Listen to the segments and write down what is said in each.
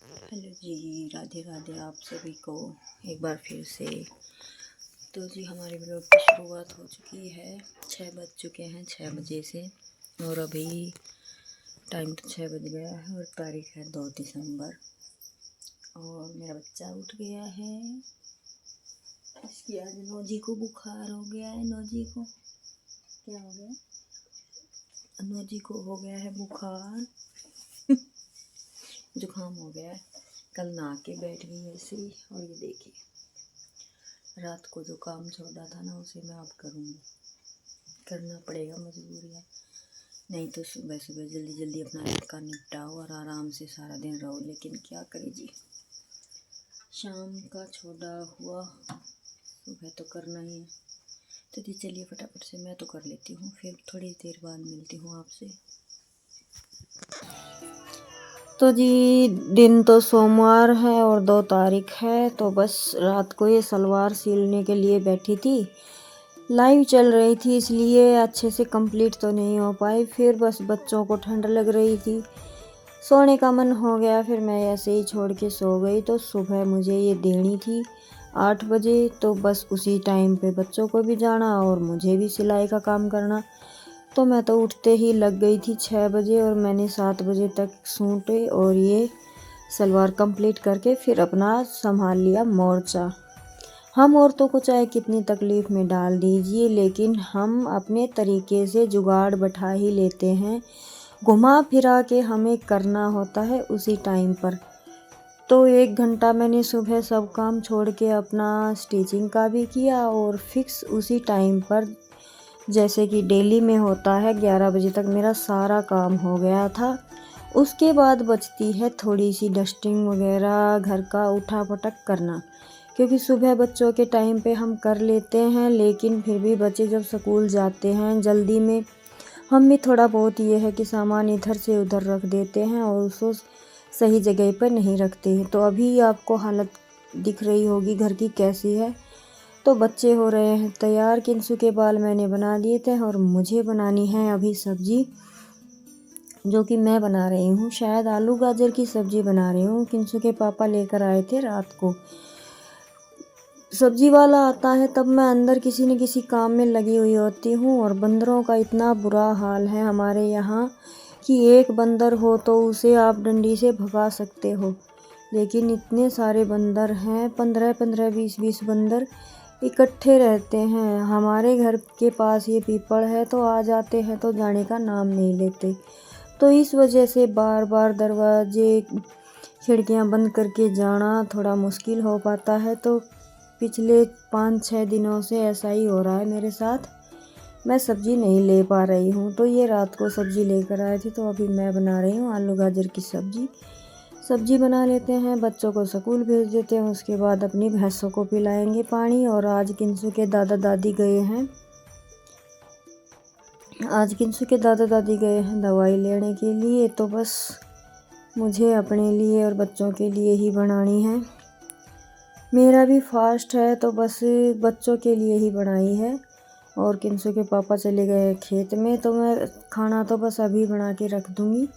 Hello जी, राधे राधे आप सभी को एक बार फिर से। तो जी हमारे ब्लॉग की शुरुआत हो चुकी है। 6 बज चुके हैं, 6 बजे से। और अभी टाइम तो 6 बज गया है और तारीख है 2 दिसंबर। और मेरा बच्चा उठ गया है। इसकी आज नौजी को बुखार हो गया है। नौजी को क्या हो गया? नौजी को हो गया है बुखार। जुकाम हो गया है। कल नहा के बैठ गई ऐसे ही। और ये देखिए, रात को जो काम छोड़ा था ना उसे मैं अब करूँगी। करना पड़ेगा, मजबूरी है। नहीं तो सुबह सुबह जल्दी जल्दी अपना का निपटाओ और आराम से सारा दिन रहो। लेकिन क्या करें जी, शाम का छोड़ा हुआ सुबह तो करना ही है। तो जी चलिए फटाफट से मैं तो कर लेती हूँ, फिर थोड़ी देर बाद मिलती हूँ आपसे। तो जी दिन तो सोमवार है और 2 तारीख है। तो बस रात को ये सलवार सिलने के लिए बैठी थी। लाइव चल रही थी इसलिए अच्छे से कंप्लीट तो नहीं हो पाई। फिर बस बच्चों को ठंड लग रही थी, सोने का मन हो गया। फिर मैं ऐसे ही छोड़ के सो गई। तो सुबह मुझे ये देनी थी 8 बजे। तो बस उसी टाइम पे बच्चों को भी जाना और मुझे भी सिलाई का काम करना। तो मैं तो उठते ही लग गई थी 6 बजे और मैंने 7 बजे तक सूटे और ये सलवार कंप्लीट करके फिर अपना संभाल लिया मोर्चा। हम औरतों को चाहे कितनी तकलीफ़ में डाल दीजिए, लेकिन हम अपने तरीके से जुगाड़ बैठा ही लेते हैं। घुमा फिरा के हमें करना होता है उसी टाइम पर। तो 1 घंटा मैंने सुबह सब काम छोड़ के अपना स्टिचिंग का भी किया और फिक्स उसी टाइम पर, जैसे कि डेली में होता है, 11 बजे तक मेरा सारा काम हो गया था। उसके बाद बचती है थोड़ी सी डस्टिंग वगैरह, घर का उठा पटक करना, क्योंकि सुबह बच्चों के टाइम पे हम कर लेते हैं। लेकिन फिर भी बच्चे जब स्कूल जाते हैं जल्दी में, हम भी थोड़ा बहुत ये है कि सामान इधर से उधर रख देते हैं और उसको सही जगह पर नहीं रखते हैं। तो अभी आपको हालत दिख रही होगी घर की कैसी है। तो बच्चे हो रहे हैं तैयार। किंसु के बाल मैंने बना दिए थे और मुझे बनानी है अभी सब्जी, जो कि मैं बना रही हूँ। शायद आलू गाजर की सब्जी बना रही हूँ। किंसु के पापा लेकर आए थे रात को। सब्जी वाला आता है तब मैं अंदर किसी न किसी काम में लगी हुई होती हूँ। और बंदरों का इतना बुरा हाल है हमारे यहाँ कि एक बंदर हो तो उसे आप डंडी से भगा सकते हो, लेकिन इतने सारे बंदर हैं, 15-15, 20-20 बंदर इकट्ठे रहते हैं। हमारे घर के पास ये पीपल है तो आ जाते हैं तो जाने का नाम नहीं लेते। तो इस वजह से बार बार दरवाजे खिड़कियां बंद करके जाना थोड़ा मुश्किल हो पाता है। तो पिछले 5-6 दिनों से ऐसा ही हो रहा है मेरे साथ। मैं सब्ज़ी नहीं ले पा रही हूँ। तो ये रात को सब्ज़ी लेकर आए थे तो अभी मैं बना रही हूँ आलू गाजर की सब्ज़ी। सब्ज़ी बना लेते हैं, बच्चों को स्कूल भेज देते हैं, उसके बाद अपनी भैंसों को पिलाएंगे पानी। और आज किंसु के दादा दादी गए हैं दवाई लेने के लिए। तो बस मुझे अपने लिए और बच्चों के लिए ही बनानी है। मेरा भी फास्ट है तो बस बच्चों के लिए ही बनाई है। और किंसु के पापा चले गए खेत में तो मैं खाना तो बस अभी बना के रख दूँगी।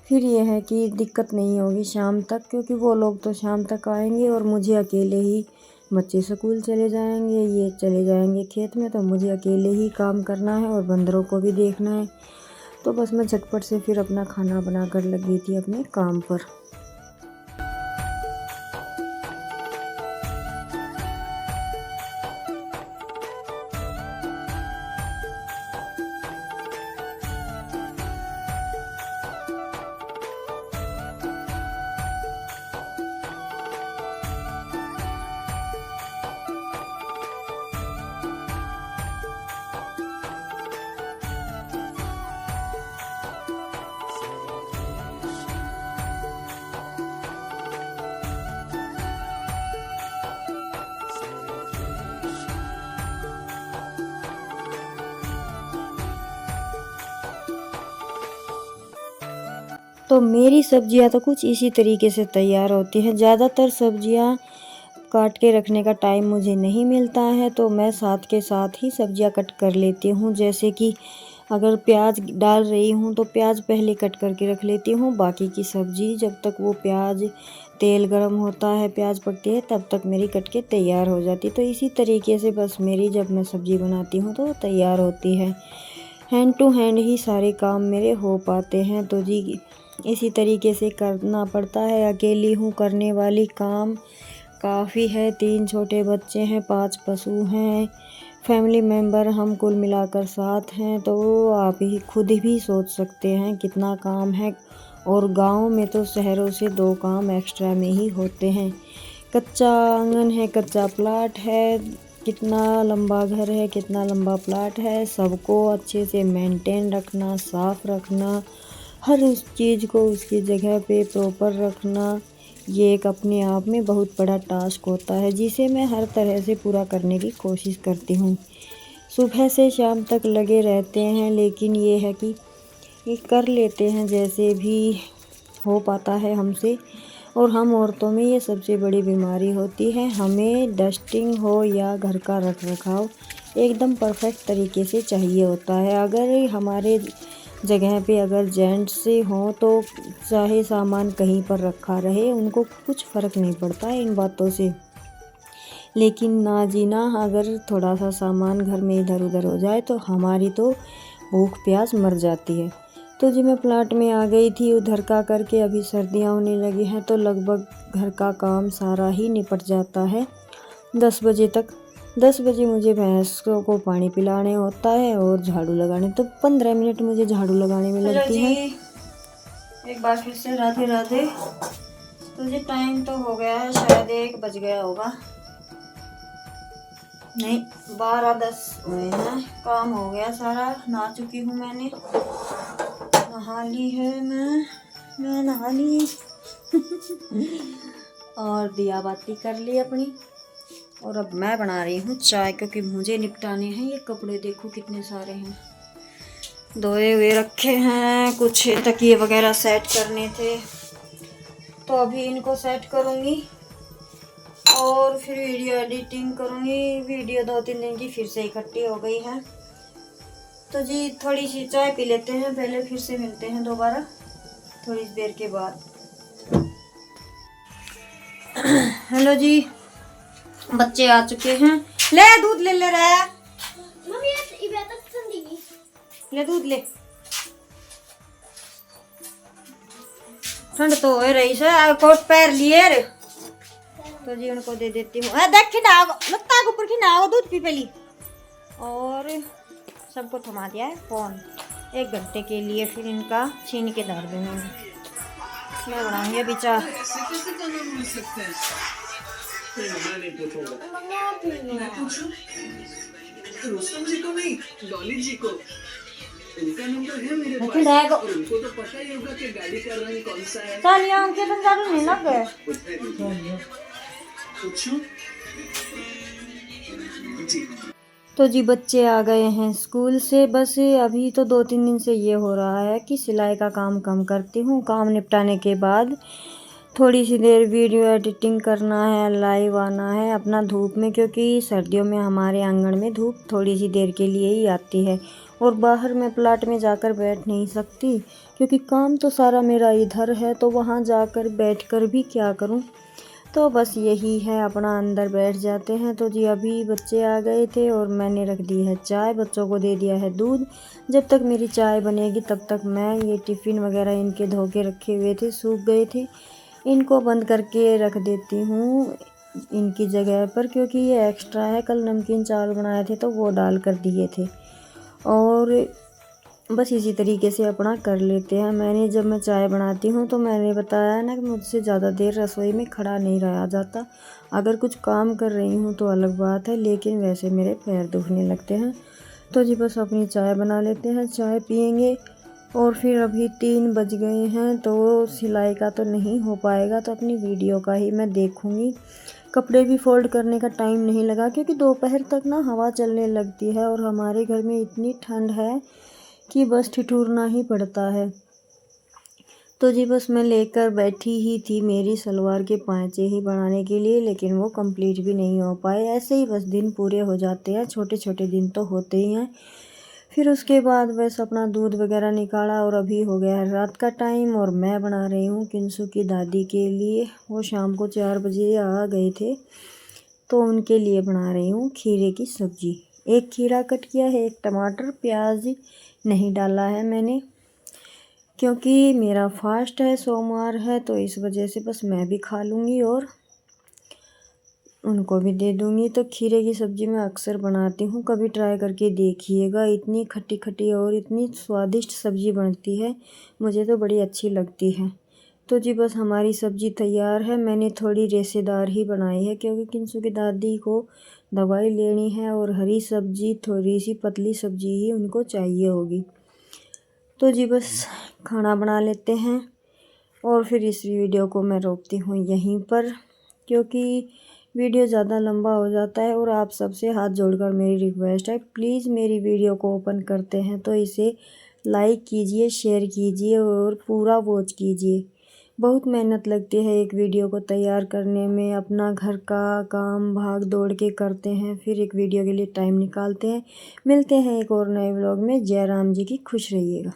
फिर ये है कि दिक्कत नहीं होगी शाम तक, क्योंकि वो लोग तो शाम तक आएंगे और मुझे अकेले ही, बच्चे स्कूल चले जाएंगे, ये चले जाएंगे खेत में, तो मुझे अकेले ही काम करना है और बंदरों को भी देखना है। तो बस मैं झटपट से फिर अपना खाना बना कर लगी थी अपने काम पर। तो मेरी सब्जियां तो कुछ इसी तरीके से तैयार होती हैं। ज़्यादातर सब्जियां काट के रखने का टाइम मुझे नहीं मिलता है तो मैं साथ के साथ ही सब्जियां कट कर लेती हूँ। जैसे कि अगर प्याज डाल रही हूँ तो प्याज पहले कट करके रख लेती हूँ, बाकी की सब्ज़ी जब तक वो प्याज तेल गरम होता है, प्याज पकती है, तब तक मेरी कट के तैयार हो जाती। तो इसी तरीके से बस मेरी जब मैं सब्ज़ी बनाती हूँ तो तैयार होती है। हैंड टू हैंड ही सारे काम मेरे हो पाते हैं। तो जी इसी तरीके से करना पड़ता है। अकेली हूँ करने वाली, काम काफ़ी है। 3 छोटे बच्चे हैं, 5 पशु हैं, फैमिली मेम्बर हम कुल मिलाकर 7 हैं। तो आप ही खुद भी सोच सकते हैं कितना काम है। और गांव में तो शहरों से 2 काम एक्स्ट्रा में ही होते हैं। कच्चा आंगन है, कच्चा प्लाट है, कितना लंबा घर है, कितना लंबा प्लाट है, सबको अच्छे से मेंटेन रखना, साफ़ रखना, हर उस चीज़ को उसकी जगह पे प्रॉपर रखना, ये एक अपने आप में बहुत बड़ा टास्क होता है, जिसे मैं हर तरह से पूरा करने की कोशिश करती हूँ। सुबह से शाम तक लगे रहते हैं, लेकिन ये है कि ये कर लेते हैं जैसे भी हो पाता है हमसे। और हम औरतों में ये सबसे बड़ी बीमारी होती है। हमें डस्टिंग हो या घर का रख रखाव एकदम परफेक्ट तरीके से चाहिए होता है। अगर हमारे जगह पे अगर जेंट्स से हों तो चाहे सामान कहीं पर रखा रहे, उनको कुछ फ़र्क नहीं पड़ता इन बातों से। लेकिन ना जीना, अगर थोड़ा सा सामान घर में इधर उधर हो जाए तो हमारी तो भूख प्यास मर जाती है। तो जी मैं प्लाट में आ गई थी उधर का करके। अभी सर्दियाँ होने लगी हैं तो लगभग घर का काम सारा ही निपट जाता है 10 बजे तक। 10 बजे मुझे भैंसों को पानी पिलाने होता है और झाड़ू लगाने, तो 15 मिनट मुझे झाड़ू लगाने में लगती है। एक बार फिर से राधे राधे। तो जी टाइम तो हो गया है, शायद 1 बज गया होगा, नहीं 12-10 हुए हैं। काम हो गया सारा, नहा चुकी हूँ मैंने, नहा ली है मैं नहा ली और दिया बाती कर ली अपनी। और अब मैं बना रही हूँ चाय, क्योंकि मुझे निपटाने हैं ये कपड़े। देखो कितने सारे हैं, धोए हुए रखे हैं, कुछ तकिए वगैरह सेट करने थे, तो अभी इनको सेट करूँगी और फिर वीडियो एडिटिंग करूँगी। वीडियो 2-3 दिन की फिर से इकट्ठी हो गई है। तो जी थोड़ी सी चाय पी लेते हैं पहले, फिर से मिलते हैं दोबारा थोड़ी देर के बाद। हेलो जी, बच्चे आ चुके हैं। ले दूध ले ले रहा है, ले दूध ले, ठंड तो हो रही है, कोट पैर लिए रे। तो जी उनको दे देती हूँ। देख खिलाओ, लत्ता के ऊपर खिलाओ, दूध पी पहली। और सबको थमा दिया है फ़ोन 1 घंटे के लिए, फिर इनका छीन के धर दूँगी। मैं बनाऊँगी अभी चाय। रुस्तम जी को नहीं, डॉली जी को। उनका नंबर है मेरे पास और उनको तो पता ही होगा कि गाड़ी का रंग कौन सा है। चलिए उनके तो ज़्यादा नहीं लग गए। पूछो जी। तो जी बच्चे आ गए हैं स्कूल से। बस अभी तो 2-3 दिन से ये हो रहा है कि सिलाई का काम कम करती हूँ। काम निपटाने के बाद थोड़ी सी देर वीडियो एडिटिंग करना है, लाइव आना है अपना धूप में, क्योंकि सर्दियों में हमारे आंगन में धूप थोड़ी सी देर के लिए ही आती है और बाहर मैं प्लाट में जाकर बैठ नहीं सकती, क्योंकि काम तो सारा मेरा इधर है, तो वहाँ जाकर बैठकर भी क्या करूँ। तो बस यही है, अपना अंदर बैठ जाते हैं। तो जी अभी बच्चे आ गए थे और मैंने रख दी है चाय, बच्चों को दे दिया है दूध। जब तक मेरी चाय बनेगी तब तक मैं ये टिफ़िन वगैरह इनके धो के रखे हुए थे, सूख गए थे, इनको बंद करके रख देती हूँ इनकी जगह पर, क्योंकि ये एक्स्ट्रा है। कल नमकीन चावल बनाए थे तो वो डाल कर दिए थे। और बस इसी तरीके से अपना कर लेते हैं। मैंने जब मैं चाय बनाती हूँ तो मैंने बताया ना कि मुझसे ज़्यादा देर रसोई में खड़ा नहीं रहा जाता। अगर कुछ काम कर रही हूँ तो अलग बात है, लेकिन वैसे मेरे पैर दुखने लगते हैं। तो जी बस अपनी चाय बना लेते हैं, चाय पियेंगे। और फिर अभी 3 बज गए हैं, तो सिलाई का तो नहीं हो पाएगा, तो अपनी वीडियो का ही मैं देखूँगी। कपड़े भी फोल्ड करने का टाइम नहीं लगा, क्योंकि दोपहर तक ना हवा चलने लगती है और हमारे घर में इतनी ठंड है कि बस ठिठुरना ही पड़ता है। तो जी बस मैं लेकर बैठी ही थी मेरी सलवार के पाँचे ही बनाने के लिए, लेकिन वो कंप्लीट भी नहीं हो पाए। ऐसे ही बस दिन पूरे हो जाते हैं, छोटे छोटे दिन तो होते ही हैं। फिर उसके बाद बस अपना दूध वगैरह निकाला और अभी हो गया है रात का टाइम और मैं बना रही हूँ किंसु की दादी के लिए। वो शाम को 4 बजे आ गए थे तो उनके लिए बना रही हूँ खीरे की सब्ज़ी। एक खीरा कट किया है, एक टमाटर, प्याज नहीं डाला है मैंने क्योंकि मेरा फास्ट है, सोमवार है, तो इस वजह से बस मैं भी खा लूँगी और उनको भी दे दूँगी। तो खीरे की सब्ज़ी मैं अक्सर बनाती हूँ, कभी ट्राई करके देखिएगा। इतनी खट्टी खट्टी और इतनी स्वादिष्ट सब्ज़ी बनती है, मुझे तो बड़ी अच्छी लगती है। तो जी बस हमारी सब्ज़ी तैयार है। मैंने थोड़ी रेशेदार ही बनाई है क्योंकि किंसु की दादी को दवाई लेनी है और हरी सब्ज़ी थोड़ी सी पतली सब्ज़ी ही उनको चाहिए होगी। तो जी बस खाना बना लेते हैं और फिर इस वीडियो को मैं रोकती हूँ यहीं पर क्योंकि वीडियो ज़्यादा लंबा हो जाता है। और आप सबसे हाथ जोड़कर मेरी रिक्वेस्ट है, प्लीज़ मेरी वीडियो को ओपन करते हैं तो इसे लाइक कीजिए, शेयर कीजिए और पूरा वॉच कीजिए। बहुत मेहनत लगती है एक वीडियो को तैयार करने में, अपना घर का काम भाग दौड़ के करते हैं, फिर एक वीडियो के लिए टाइम निकालते हैं। मिलते हैं एक और नए व्लॉग में। जय राम जी की, खुश रहिएगा।